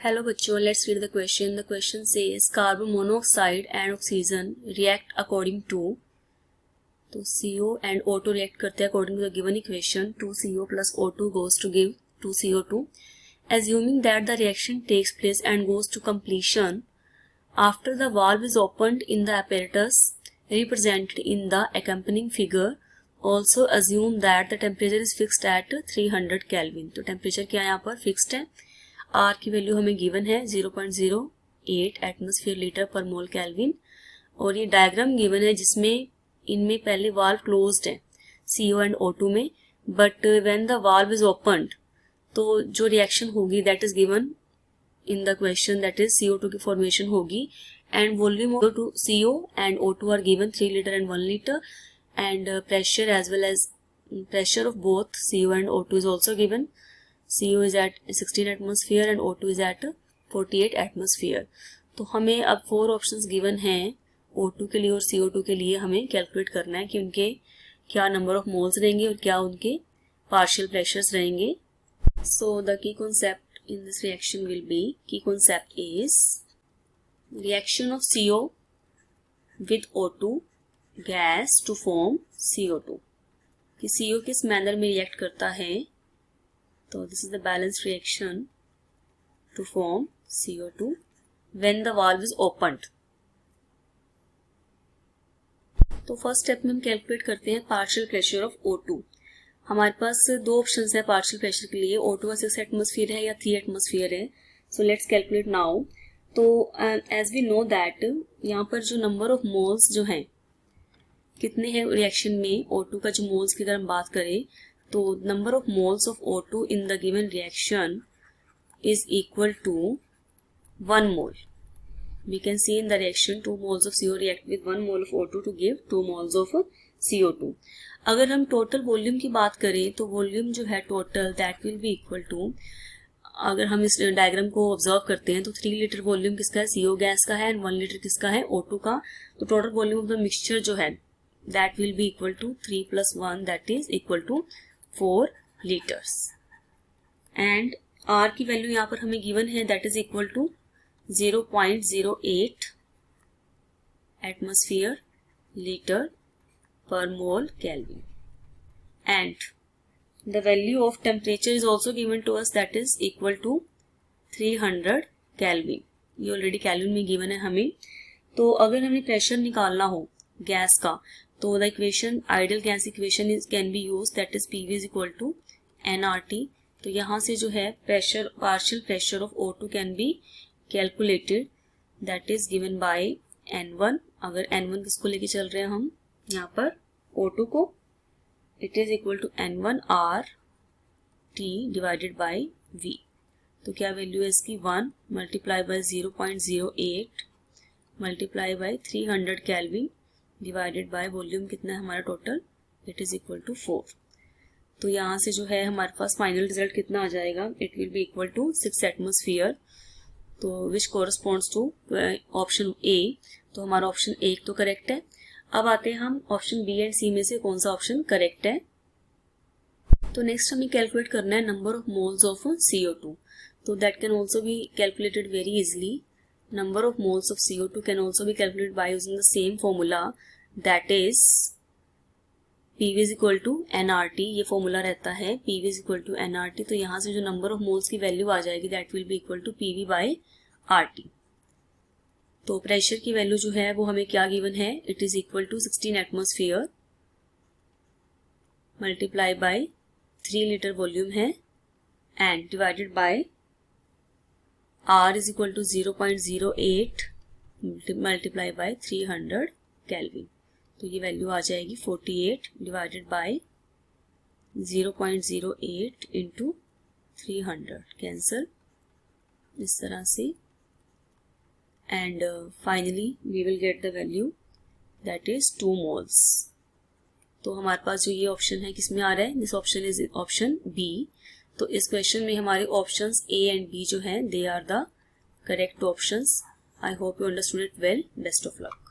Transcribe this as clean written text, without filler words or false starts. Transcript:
Hello बच्चों, let's read the question. The question says carbon monoxide and oxygen react according to, तो CO and O2 react करते हैं according to the given equation. 2CO plus O2 goes to give 2CO2. Assuming that the reaction takes place and goes to completion after the valve is opened in the apparatus represented in the accompanying figure, also assume that the temperature is fixed at 300 Kelvin. तो temperature क्या यहाँ पर fixed है. R की value हमें given है 0.08 atmosphere litre पर मोल kelvin, और ये डायग्राम गिवन है जिसमें इनमें पहले वाल्व क्लोज्ड है CO एंड O2 में, but when the valve is opened तो जो रिएक्शन होगी that is given in the question, that is CO2 की फॉर्मेशन होगी and volume of CO and O2 are given 3 litre and 1 litre and pressure as well as pressure of both CO and O2 is also given. CO is at 16 atmosphere and O2 is at 48 atmosphere. तो हमें अब 4 options given हैं O2 के लिए और CO2 के लिए. हमें कैलकुलेट करना है कि उनके क्या नंबर ऑफ मोल्स रहेंगे और क्या उनके पार्शियल प्रेशर्स रहेंगे. So the key concept in this reaction will be, key concept is reaction of CO with O2 gas to form CO2. कि CO किस मैनर में रिएक्ट करता है. तो this is the balance reaction to form CO2 when the valve is opened. तो first step में हम calculate करते हैं पार्शियल प्रेशर ऑफ O2. हमारे पास 2 ऑप्शंस है पार्शियल प्रेशर के लिए. O2 का 6 एटमॉस्फेयर है या 3 एटमॉस्फेयर है. So let's calculate now. तो एज वी नो दैट यहाँ पर जो नंबर ऑफ मोल्स जो हैं कितने हैं रिएक्शन में, O2 का जो मोल्स की अगर हम बात करें तो number of moles of O2 in the given reaction is equal to 1 mole. We can see in the reaction 2 moles of CO react with 1 mole of O2 to give 2 moles of CO2. अगर हम total volume की बात करें तो volume जो है total that will be equal to, अगर हम इस डायग्राम को ऑब्जर्व करते हैं तो 3 लीटर वॉल्यूम किसका है, CO गैस का है, एंड 1 लीटर किसका है, O2 का. तो total volume of the mixture जो है that will be equal to 3 plus 1 that is equal to 4 liters. and R की वैल्यू यहाँ पर हमें गिवन है that is equal to 0.08 atmosphere liter per mole Kelvin. and the value of temperature is also given to us that is equal to 300 Kelvin. ये already kelvin में given है हमें. तो अगर हमें प्रेशर निकालना हो गैस का तो the equation ideal gas equation is can be use that is PV is equal to nRT. तो यहाँ से जो है pressure partial pressure of O2 can be calculated that is given by N1. अगर N1 किसको लेके चल रहे हैं हम यहाँ पर O2 को, it is equal to N1 RT divided by V. तो क्या वैल्यू है इसकी 1 multiply by 0.08 multiply by 300 kelvin divided by volume कितना है हमारा total, it is equal to 4. तो यहाँ से जो है हमारे पास फाइनल रिजल्ट कितना आ जाएगा, it will be equal to 6 atmosphere. तो which corresponds to option A. तो हमारा ऑप्शन A तो करेक्ट है. अब आते हैं हम ऑप्शन B एंड C में से कौन सा ऑप्शन करेक्ट है. तो नेक्स्ट हमें कैलकुलेट करना है number of moles of CO2. तो that can also be calculated very easily. Number of moles of CO2 can also be calculated by using the same formula, that is PV is equal to nRT. ये formula रहता है PV is equal to nRT. तो यहाँ से जो number of moles की value आ जाएगी that will be equal to PV by RT. तो प्रेशर की वैल्यू जो है वो हमें क्या गिवन है, it is equal to 16 atmosphere multiply by 3 litre volume है and divided by R is equal to 0.08 multiply by 300 kelvin. तो ये वैल्यू आ जाएगी 48 डिवाइडेड बाय 0.08 इंटू 300 कैंसल इस तरह से. And finally we will get the value that is 2 moles. तो हमारे पास जो ये ऑप्शन है किसमें आ रहा है, this option is option B. तो इस क्वेश्चन में हमारे ऑप्शंस A एंड B जो हैं they are the correct options. I hope you understood it well. Best of luck.